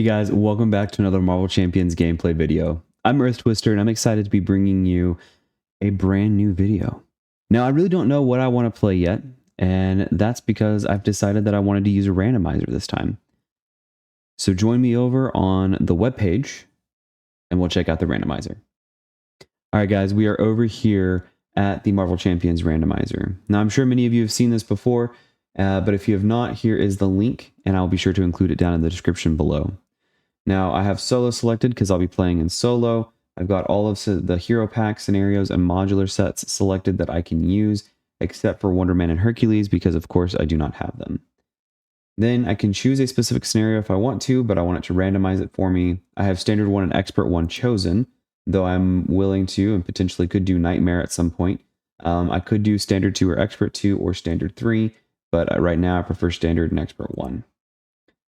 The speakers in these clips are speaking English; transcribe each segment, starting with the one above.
Hey guys, welcome back to another Marvel Champions gameplay video. I'm Earth Twister and I'm excited to be bringing you a brand new video. Now I really don't know what I want to play yet, and that's because I've decided that I wanted to use a randomizer this time. So join me over on the webpage and we'll check out the randomizer. Alright guys, we are over here at the Marvel Champions randomizer. Now I'm sure many of you have seen this before, but if you have not, here is the link and I'll be sure to include it down in the description below. Now I have solo selected because I'll be playing in solo. I've got all of the hero pack scenarios and modular sets selected that I can use, except for Wonder Man and Hercules because of course I do not have them. Then I can choose a specific scenario if I want to, but I want it to randomize it for me. I have Standard 1 and Expert 1 chosen, though I'm willing to and potentially could do Nightmare at some point. I could do Standard 2 or Expert 2 or Standard 3, but right now I prefer Standard and Expert 1.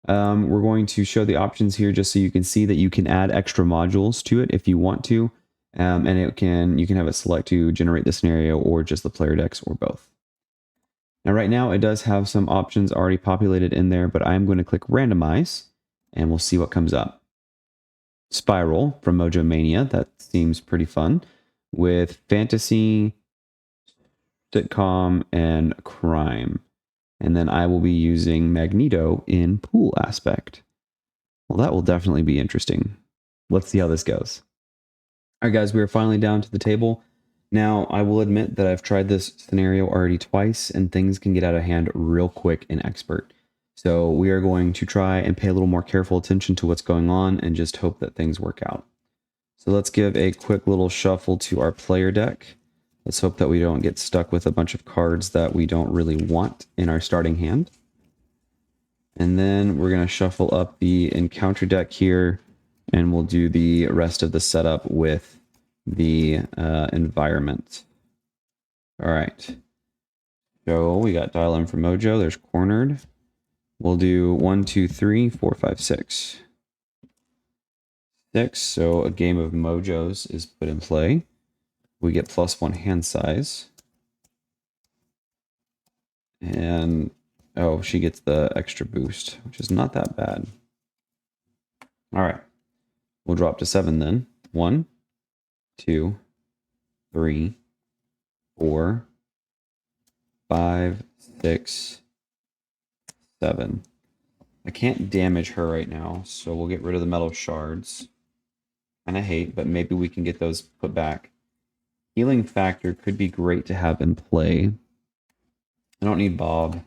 We're going to show the options here just so you can see that you can add extra modules to it if you want to, and you can have it select to generate the scenario or just the player decks or both. Now right now it does have some options already populated in there, but I'm going to click randomize and we'll see what comes up. Spiral from Mojo Mania, that seems pretty fun, with fantasy, sitcom, and crime. And then I will be using Magneto in pool aspect. Well, that will definitely be interesting. Let's see how this goes. All right, guys, we are finally down to the table. Now, I will admit that I've tried this scenario already twice, and things can get out of hand real quick in Expert. So we are going to try and pay a little more careful attention to what's going on and just hope that things work out. So let's give a quick little shuffle to our player deck. Let's hope that we don't get stuck with a bunch of cards that we don't really want in our starting hand. And then we're going to shuffle up the encounter deck here, and we'll do the rest of the setup with the environment. All right. So we got Dial M for Mojo. There's Cornered. We'll do 1, 2, 3, 4, 5, 6. 6. So a game of Mojos is put in play. We get +1 hand size. And, oh, she gets the extra boost, which is not that bad. All right. We'll drop to 7 then. 1, 2, 3, 4, 5, 6, 7. I can't damage her right now, so we'll get rid of the metal shards. Kinda hate, but maybe we can get those put back. Healing Factor could be great to have in play. I don't need Bob.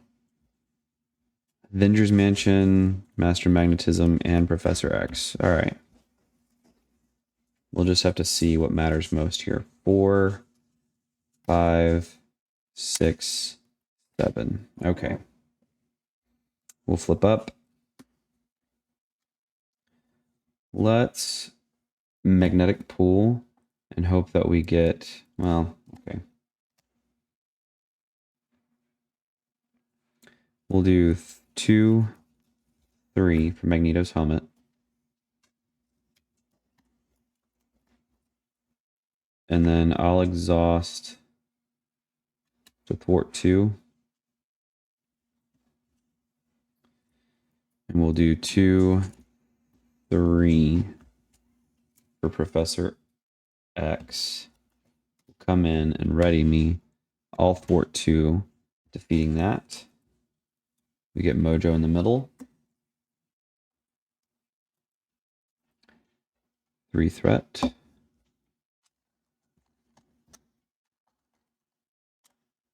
Avengers Mansion, Master Magnetism, and Professor X. All right. We'll just have to see what matters most here. 4, 5, 6, 7. Okay. We'll flip up. Let's magnetic pool and hope that we get, well, okay. We'll do 2, 3 for Magneto's helmet. And then I'll exhaust to thwart 2. And we'll do 2, 3 for Professor X. Come in and ready me. I'll thwart 2, defeating that. We get Mojo in the middle. 3 threat.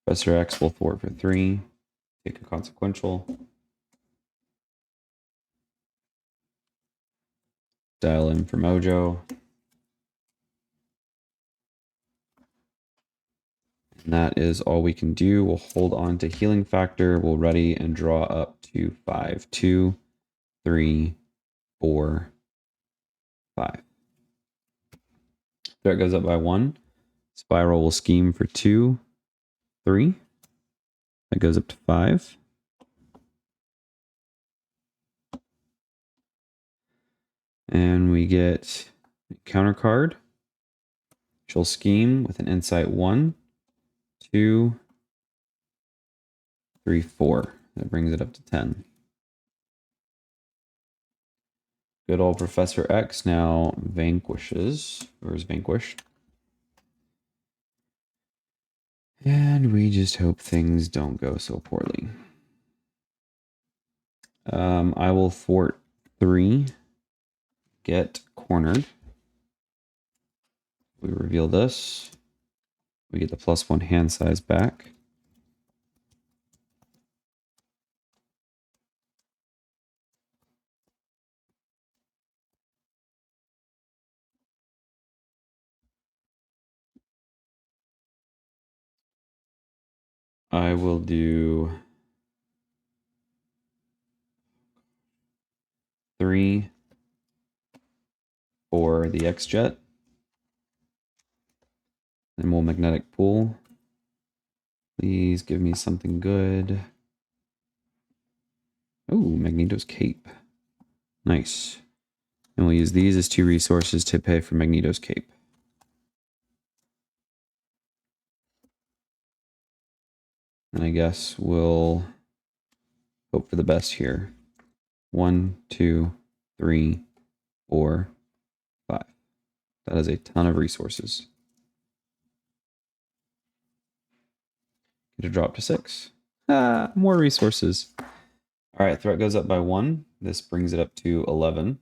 Professor X will thwart for 3. Take a consequential. Dial in for Mojo. And that is all we can do. We'll hold on to Healing Factor. We'll ready and draw up to 5. 2, 3, 4, 5. Threat goes up by 1. Spiral will scheme for 2, 3. That goes up to 5. And we get a counter card. She'll scheme with an insight 1, 2, 3, 4. That brings it up to 10. Good old Professor X now vanquishes, or is vanquished. And we just hope things don't go so poorly. I will thwart 3. Get cornered. We reveal this. We get the +1 hand size back. I will do 3 for the X-Jet. Then we'll magnetic pull. Please give me something good. Oh, Magneto's cape. Nice. And we'll use these as 2 resources to pay for Magneto's cape. And I guess we'll hope for the best here. 1, 2, 3, 4, 5. That is a ton of resources. Get a drop to 6. Ah, more resources. All right, threat goes up by 1. This brings it up to 11.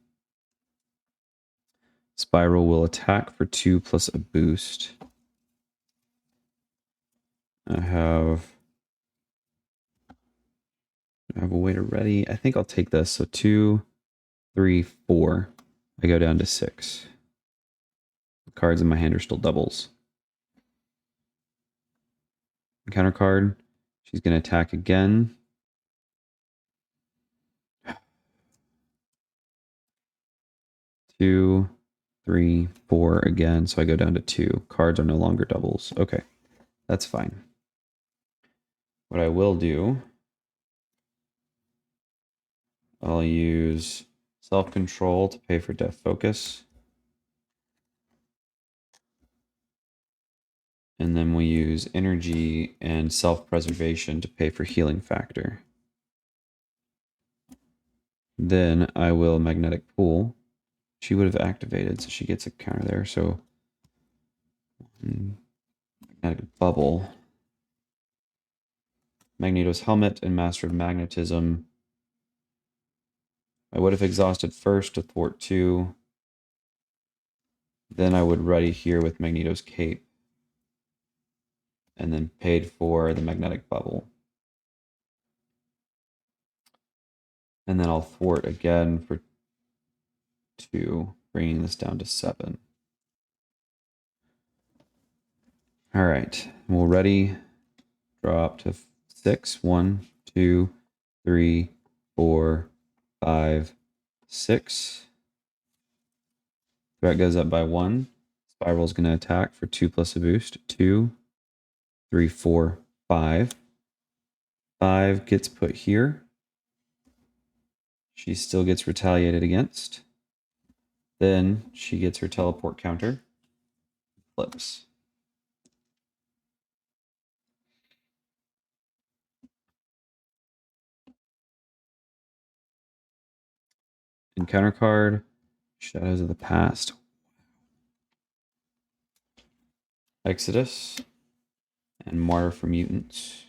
Spiral will attack for 2 plus a boost. I have a way to ready. I think I'll take this. So 2, 3, 4. I go down to 6. The cards in my hand are still doubles. Counter card. She's going to attack again. Two, 3, 4 again. So I go down to 2. Cards are no longer doubles. Okay, that's fine. What I will do, I'll use self-control to pay for death focus. And then we'll use energy and self-preservation to pay for healing factor. Then I will magnetic pull. She would have activated, so she gets a counter there. So magnetic bubble. Magneto's helmet and Master of Magnetism. I would have exhausted first to thwart 2. Then I would ready here with Magneto's cape. And then paid for the magnetic bubble. And then I'll thwart again for 2, bringing this down to 7. All right, we'll ready, drop to 6. 1, 2, 3, 4, 5, 6. Threat goes up by 1. Spiral's going to attack for 2 plus a boost. 2, 3, 4, 5. 5 gets put here. She still gets retaliated against. Then she gets her teleport counter. Flips. Encounter card, Shadows of the Past. Exodus. And Martyr for Mutants.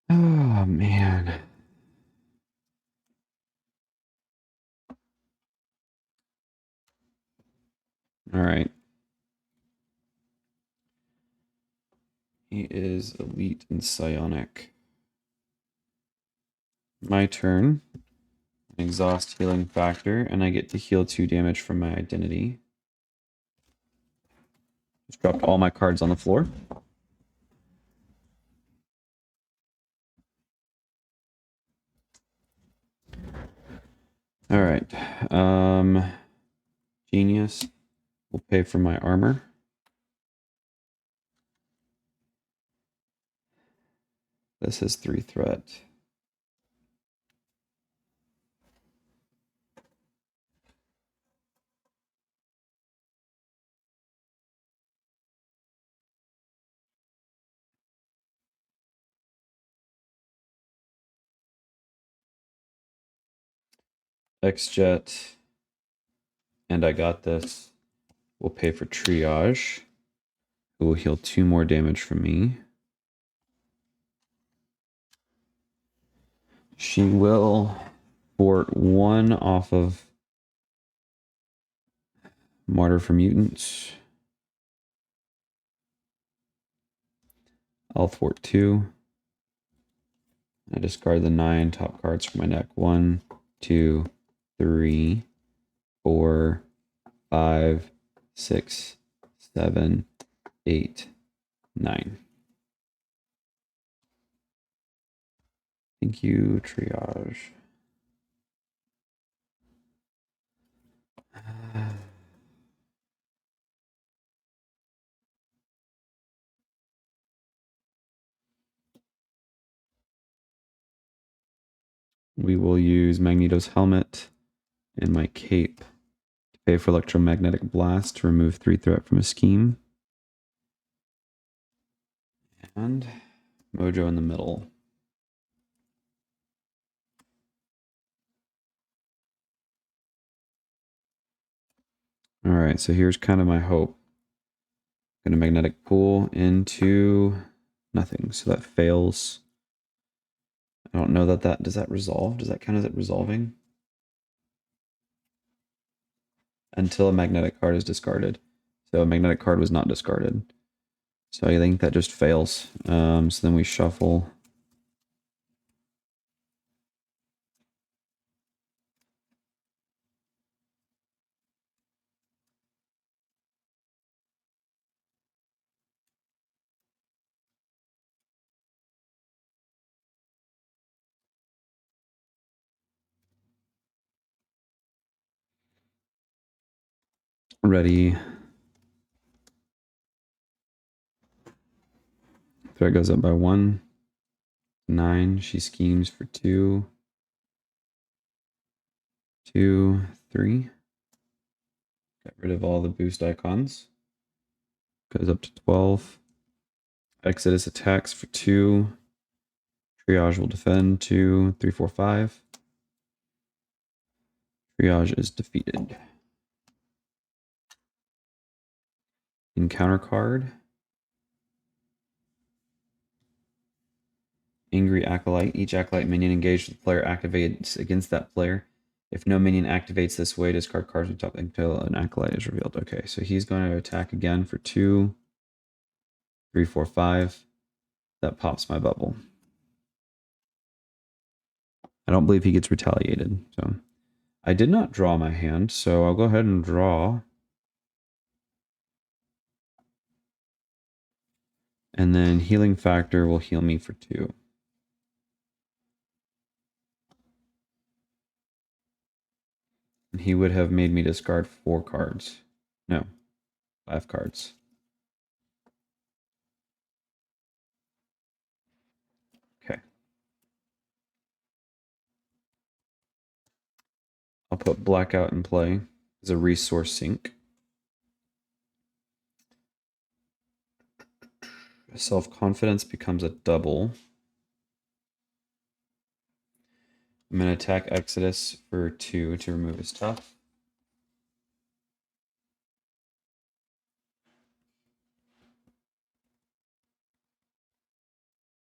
Oh, man. All right. He is elite and psionic. My turn. Exhaust healing factor, and I get to heal 2 damage from my identity. Just dropped all my cards on the floor. All right. Genius will pay for my armor. This is 3 threat. X-Jet, and I got this. We'll pay for triage. It will heal 2 more damage from me. She will fort 1 off of Martyr for Mutants. I'll thwart 2. I discard the 9 top cards from my deck. 1, 2, 3, 4, 5, 6, 7, 8, 9. Thank you, triage. We will use Magneto's helmet and my cape to pay for electromagnetic blast to remove 3 threat from a scheme. And Mojo in the middle. All right, so here's kind of my hope. Going to magnetic pull into nothing, so that fails. I don't know that does that resolve? Does that count as it resolving? Until a magnetic card is discarded. So a magnetic card was not discarded. So I think that just fails. So then we shuffle. Ready. Threat goes up by 1. 9. She schemes for 2. 2, 3. Get rid of all the boost icons. Goes up to 12. Exodus attacks for 2. Triage will defend 2, 3, 4, 5. Triage is defeated. Encounter card. Angry Acolyte. Each Acolyte minion engaged with the player activates against that player. If no minion activates this way, discard cards on top until an Acolyte is revealed. Okay, so he's going to attack again for 2, 3, 4, 5. That pops my bubble. I don't believe he gets retaliated. So I did not draw my hand, so I'll go ahead and draw. And then Healing Factor will heal me for 2. And he would have made me discard 4 cards. No, 5 cards. Okay. I'll put Blackout in play as a resource sink. Self-confidence becomes a double. I'm going to attack Exodus for 2 to remove his tough.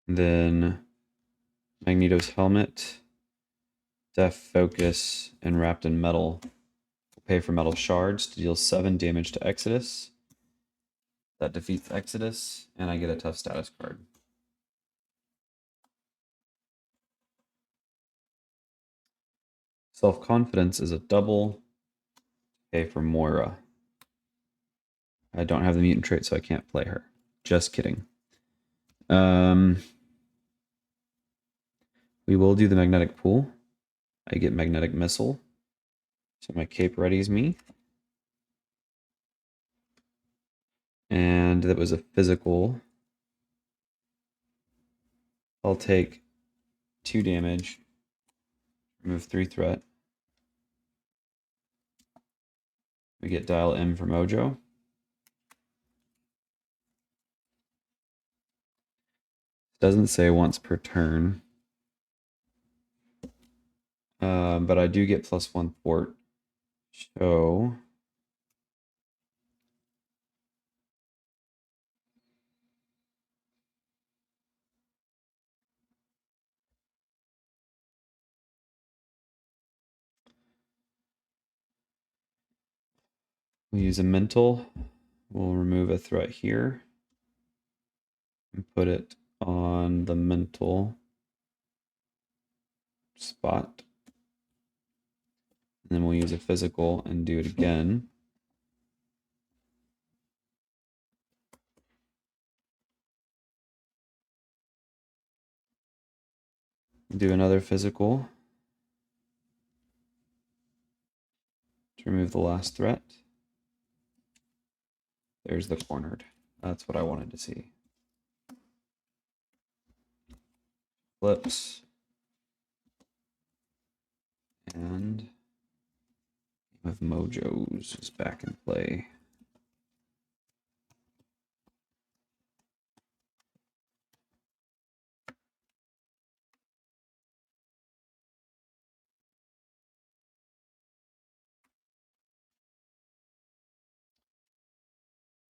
Then Magneto's helmet, Death Focus, and Wrapped in Metal will pay for metal shards to deal 7 damage to Exodus. That defeats Exodus, and I get a tough status card. Self-confidence is a double. Pay for Moira. I don't have the mutant trait, so I can't play her. Just kidding. We will do the magnetic pool. I get magnetic missile. So my cape readies me. And that was a physical. I'll take 2 damage. Remove 3 threat. We get Dial M for Mojo. Doesn't say once per turn. But I do get +1 thwart. So we'll use a mental. We'll remove a threat here and put it on the mental spot. And then we'll use a physical and do it again. Do another physical to remove the last threat. There's the cornered. That's what I wanted to see. Flips. And with Mojos is back in play.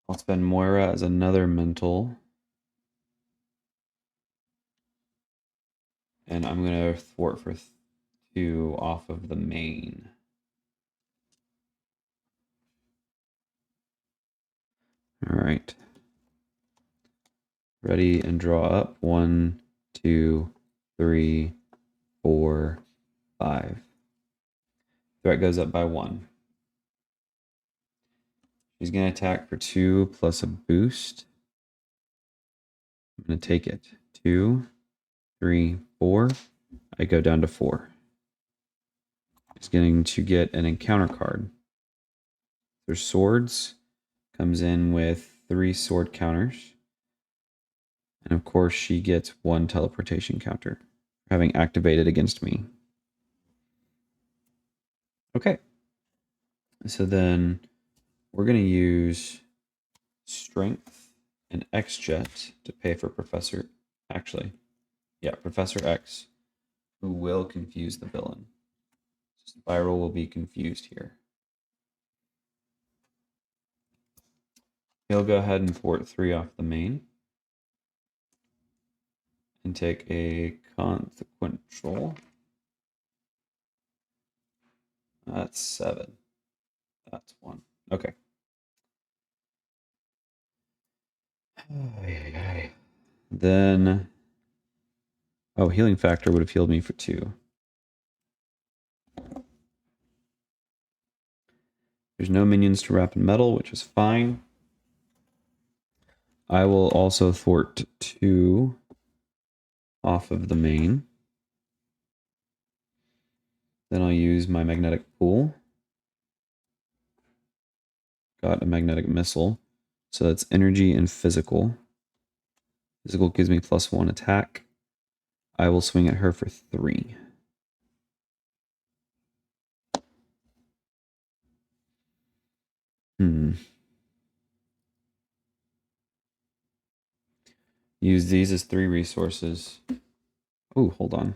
I'll spend Moira as another mental. And I'm going to thwart for 2 off of the main. All right. Ready and draw up. 1, 2, 3, 4, 5. Threat goes up by 1. She's going to attack for 2 plus a boost. I'm going to take it. 2, 3, 4. I go down to 4. She's going to get an encounter card. There's swords. Comes in with 3 sword counters. And of course, she gets 1 teleportation counter, having activated against me. Okay. So then we're going to use Strength and X-Jet to pay for Professor... Actually, yeah, Professor X, who will confuse the villain. Spiral will be confused here. He'll go ahead and thwart 3 off the main. And take a consequential. That's 7. That's 1. Okay. Then, oh, healing factor would have healed me for 2. There's no minions to wrap in metal, which is fine. I will also thwart 2 off of the main. Then I'll use my magnetic pool. Got a magnetic missile. So that's energy and physical. Physical gives me +1 attack. I will swing at her for 3. Use these as 3 resources. Oh, hold on.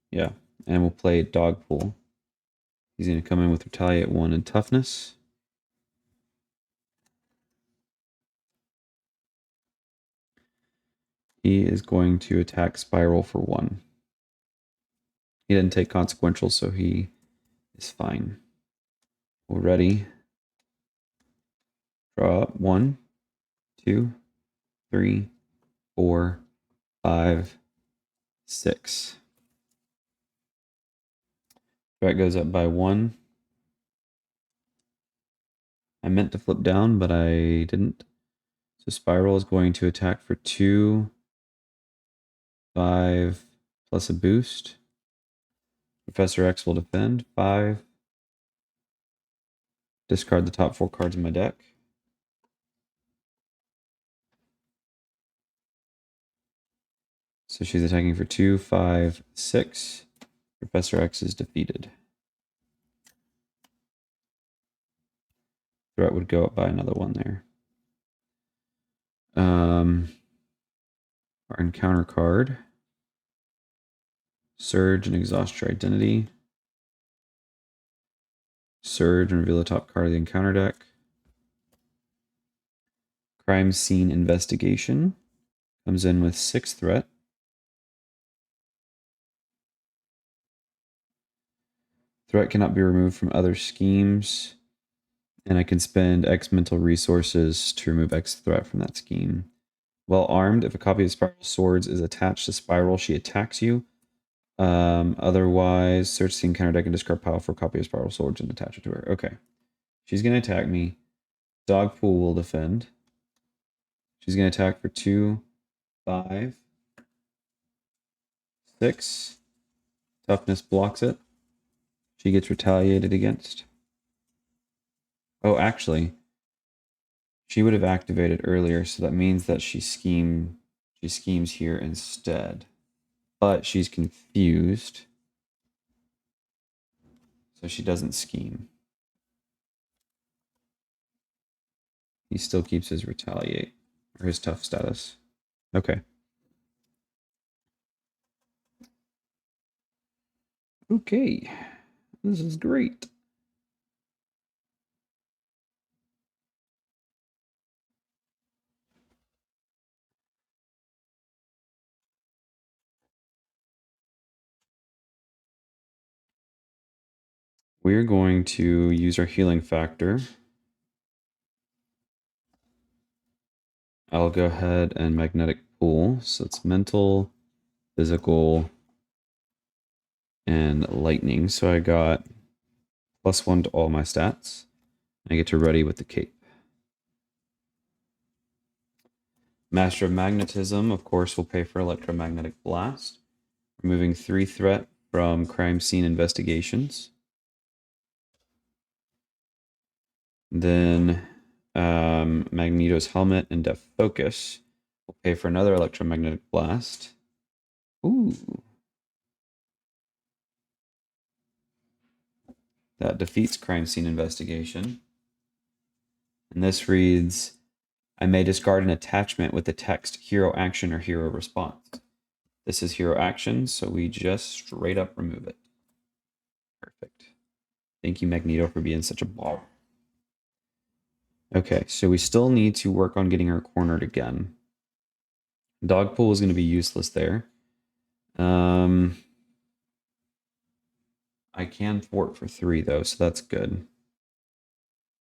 Yeah, and we'll play dog pool. He's going to come in with retaliate 1 and toughness. He is going to attack Spiral for 1. He didn't take consequential, so he is fine. We're ready. Draw up 1, 2, 3, 4, 5, 6. Threat goes up by 1. I meant to flip down, but I didn't. So Spiral is going to attack for 2, 5, plus a boost. Professor X will defend. 5. Discard the top 4 cards in my deck. So she's attacking for 2, 5, 6. Professor X is defeated. Threat would go up by another 1 there. Our encounter card Surge and exhaust your identity. Surge and reveal the top card of the encounter deck. Crime scene investigation. Comes in with 6 threat. Threat cannot be removed from other schemes. And I can spend X mental resources to remove X threat from that scheme. While armed, if a copy of Spiral Swords is attached to Spiral, she attacks you. Otherwise, search the encounter deck and discard pile for a copy of Spiral Swords and attach it to her. Okay. She's going to attack me. Dogpool will defend. She's going to attack for 2, 5, 6. Toughness blocks it. She gets retaliated against. Oh, actually, she would have activated earlier, so that means that she schemes here instead. But she's confused, so she doesn't scheme. He still keeps his retaliate, or his tough status. Okay. Okay. This is great. We're going to use our healing factor. I'll go ahead and magnetic pull. So it's mental, physical, and lightning. So I got +1 to all my stats. I get to ready with the cape. Master of Magnetism, of course, will pay for electromagnetic blast, removing 3 threat from crime scene investigations. Then Magneto's helmet and depth focus will pay for another electromagnetic blast. Ooh. That defeats crime scene investigation. And this reads, I may discard an attachment with the text hero action or hero response. This is hero action, so we just straight up remove it. Perfect. Thank you, Magneto, for being such a ball. Okay, so we still need to work on getting her cornered again. Dogpool is going to be useless there. I can thwart for 3, though, so that's good.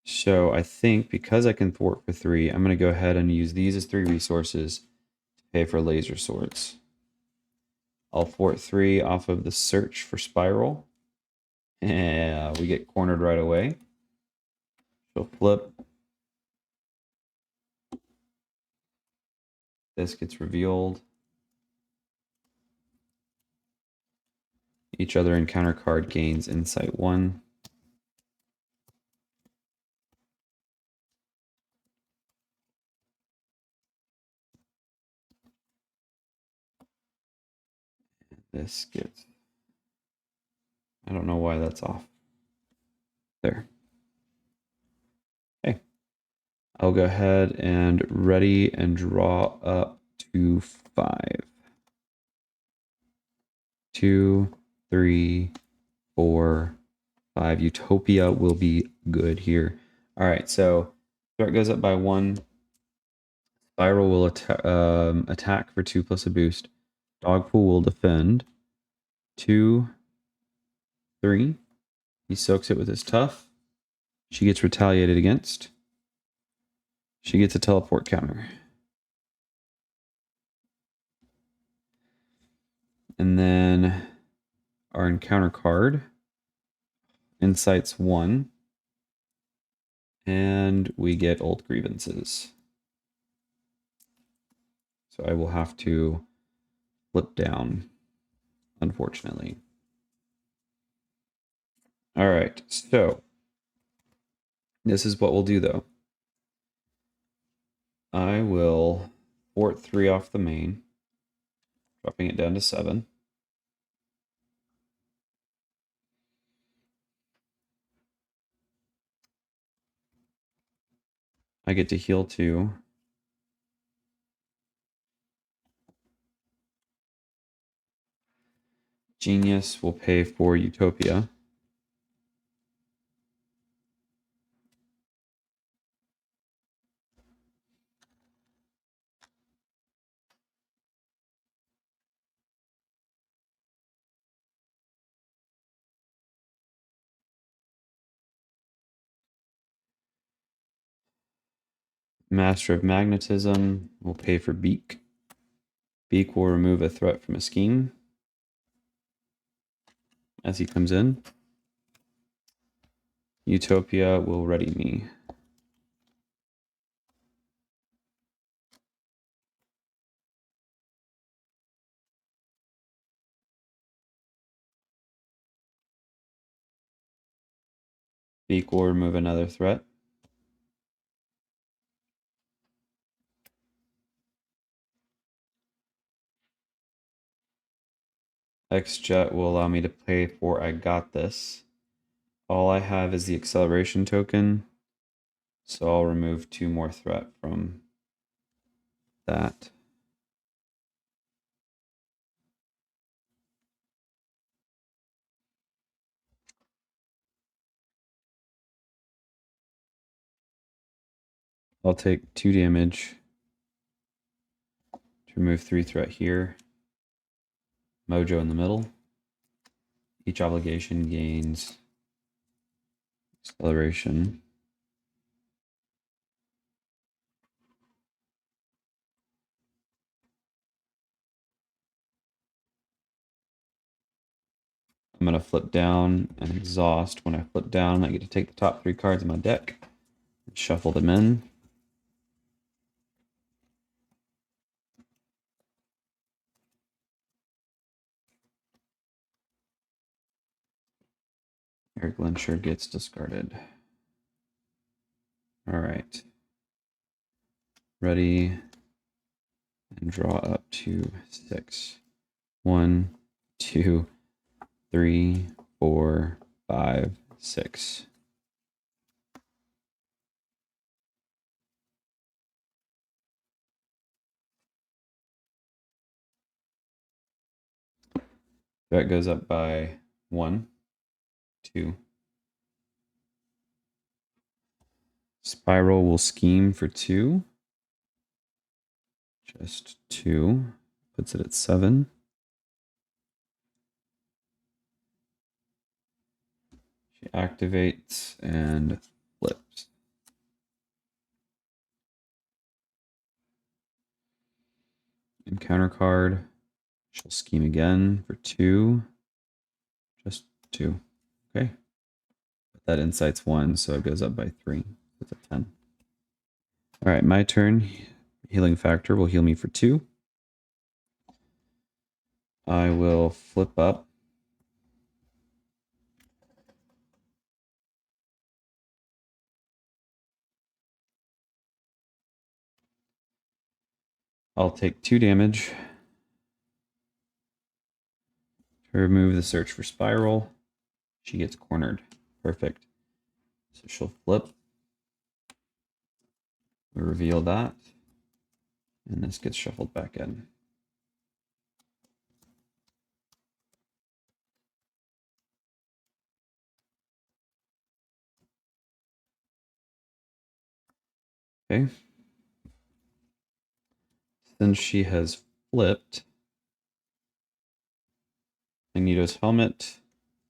So I think because I can thwart for 3, I'm going to go ahead and use these as 3 resources to pay for laser swords. I'll thwart 3 off of the search for Spiral. Yeah, we get cornered right away. She'll flip. This gets revealed. Each other encounter card gains insight 1. This gets... I don't know why that's off. There. Okay. I'll go ahead and ready and draw up to 5. 2, 3, 4, 5. Utopia will be good here. All right, so threat goes up by 1. Spiral will attack for 2 plus a boost. Dogpool will defend. 2, 3. He soaks it with his tough. She gets retaliated against. She gets a teleport counter. And then our encounter card. Insights 1. And we get old grievances. So I will have to flip down, unfortunately. All right, so this is what we'll do, though. I will thwart 3 off the main, dropping it down to 7. I get to heal 2. Genius will pay for Utopia. Master of Magnetism will pay for Beak. Beak will remove a threat from a scheme as he comes in. Utopia will ready me. Beak will remove another threat. X-Jet will allow me to pay for I Got This. All I have is the acceleration token, so I'll remove 2 more threat from that. I'll take 2 damage to remove 3 threat here. Mojo in the middle. Each obligation gains acceleration. I'm going to flip down and exhaust. When I flip down, I get to take the top 3 cards of my deck and shuffle them in. Eric Lyncher gets discarded. All right. Ready and draw up to 6. 1, 2, 3, 4, 5, 6. That goes up by 1, 2. Spiral will scheme for 2. Just 2. Puts it at 7. She activates and flips. Encounter card. She'll scheme again for 2. Just 2. Okay. But that insight's 1, so it goes up by 3. It's a 10. All right, my turn. Healing factor will heal me for 2. I will flip up. I'll take 2 damage to remove the search for Spiral. She gets cornered. Perfect. So she'll flip. We reveal that. And this gets shuffled back in. Okay. Since she has flipped, Magneto's helmet,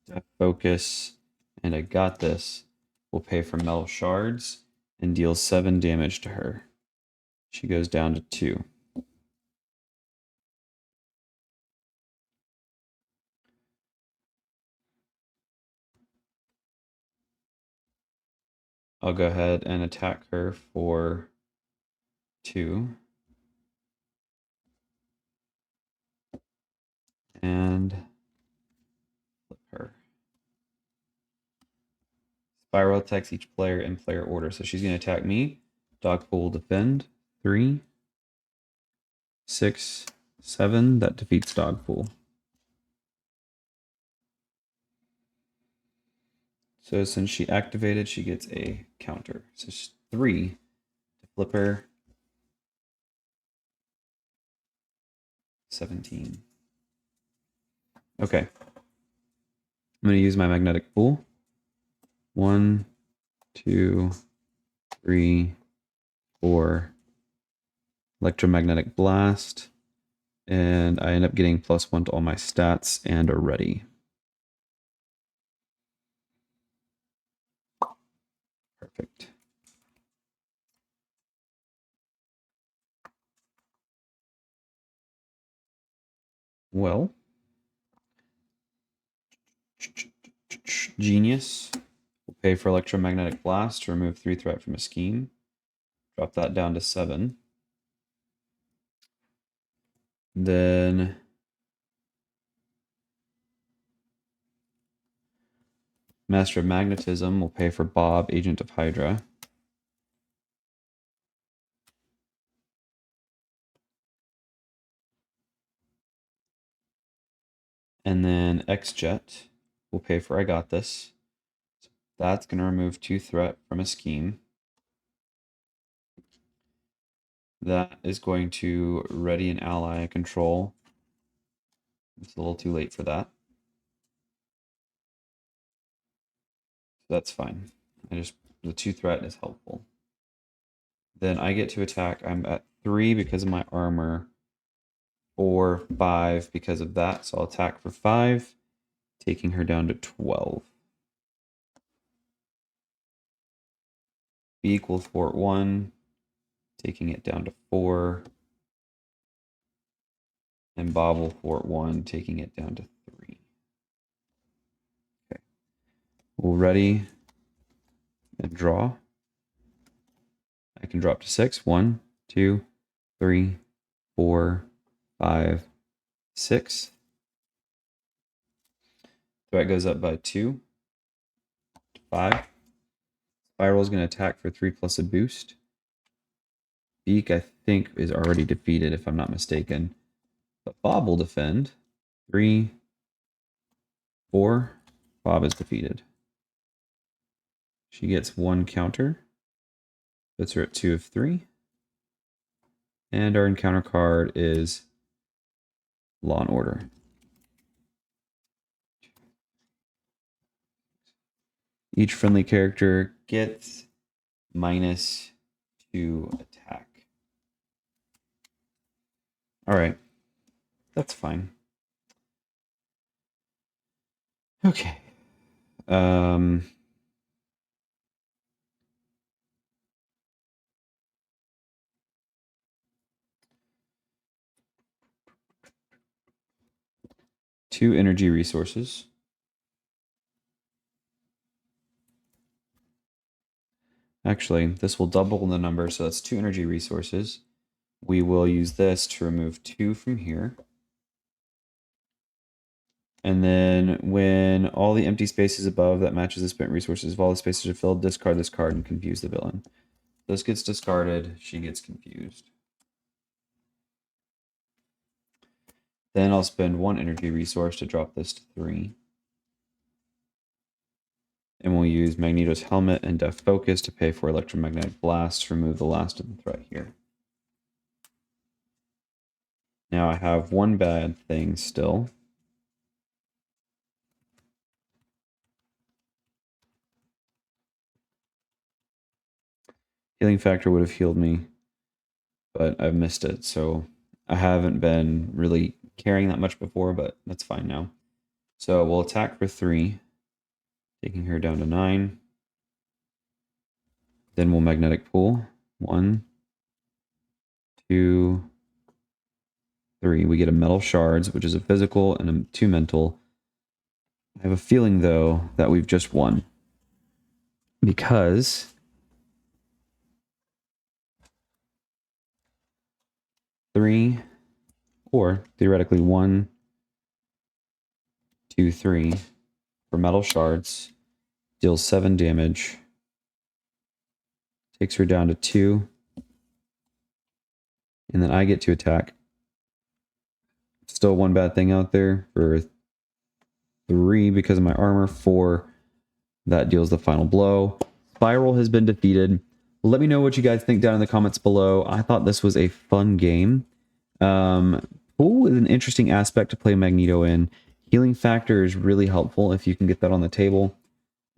Death Focus, and I Got This will pay for metal shards and deal 7 damage to her. She goes down to 2. I'll go ahead and attack her for 2. And flip her. Spiral attacks each player in player order. So she's going to attack me. Dogpool will defend. 3, 6, 7. That defeats Dogpool. So since she activated, she gets a counter. So she's 3 to flip her. 17. Okay. I'm going to use my magnetic pool. 1, 2, 3, 4. Electromagnetic blast. And I end up getting +1 to all my stats and are ready. Perfect. Well, Genius will pay for electromagnetic blast to remove 3 threat from a scheme. Drop that down to 7. Then Master of Magnetism will pay for Bob, Agent of Hydra. And then X-Jet will pay for I Got This. That's going to remove 2 threat from a scheme. That is going to ready an ally I control. It's a little too late for that. So that's fine. The 2 threat is helpful. Then I get to attack. I'm at 3 because of my armor. 4, 5 because of that. So I'll attack for 5, taking her down to 12. B equals fort 1, taking it down to 4. And Bob will fort 1, taking it down to 3. Okay. We'll ready and draw. I can drop to 6. 1, 2, 3, 4, 5, 6. Threat goes up by 2. 5. Spiral is going to attack for 3 plus a boost. Beak, I think, is already defeated, if I'm not mistaken. But Bob will defend. 3, 4. Bob is defeated. She gets 1 counter. Puts her at 2 of 3. And our encounter card is Law and Order. Each friendly character gets -2 attack. Alright. That's fine. Okay. 2 energy resources. Actually, this will double the number, so that's 2 energy resources. We will use this to remove 2 from here. And then when all the empty spaces above that matches the spent resources, if all the spaces are filled, discard this card and confuse the villain. This gets discarded, she gets confused. Then I'll spend 1 energy resource to drop this to 3. And we'll use Magneto's helmet and Def Focus to pay for electromagnetic blast to remove the last of the threat here. Now I have 1 bad thing still. Healing Factor would have healed me, but I've missed it, so I haven't been really caring that much before, but that's fine now. So we'll attack for 3, taking her down to 9. Then we'll magnetic pull. 1, 2, 3. We get a metal shards, which is a physical, and a 2 mental. I have a feeling, though, that we've just won. Because 3, or theoretically 1, 2, 3 for metal shards, deals 7 damage, takes her down to 2, and then I get to attack. Still 1 bad thing out there for 3 because of my armor. 4, that deals the final blow. Spiral has been defeated. Let me know what you guys think down in the comments below. I thought this was a fun game. Pool is an interesting aspect to play Magneto in. Healing factor is really helpful if you can get that on the table.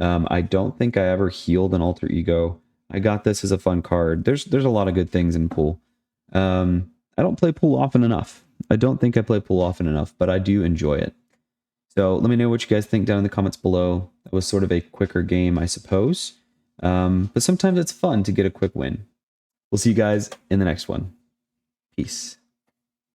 I don't think I ever healed an alter ego. I got this as a fun card. There's a lot of good things in pool. I don't play pool often enough. I don't think I play pool often enough, but I do enjoy it. So let me know what you guys think down in the comments below. It was sort of a quicker game, I suppose. But sometimes it's fun to get a quick win. We'll see you guys in the next one. Peace.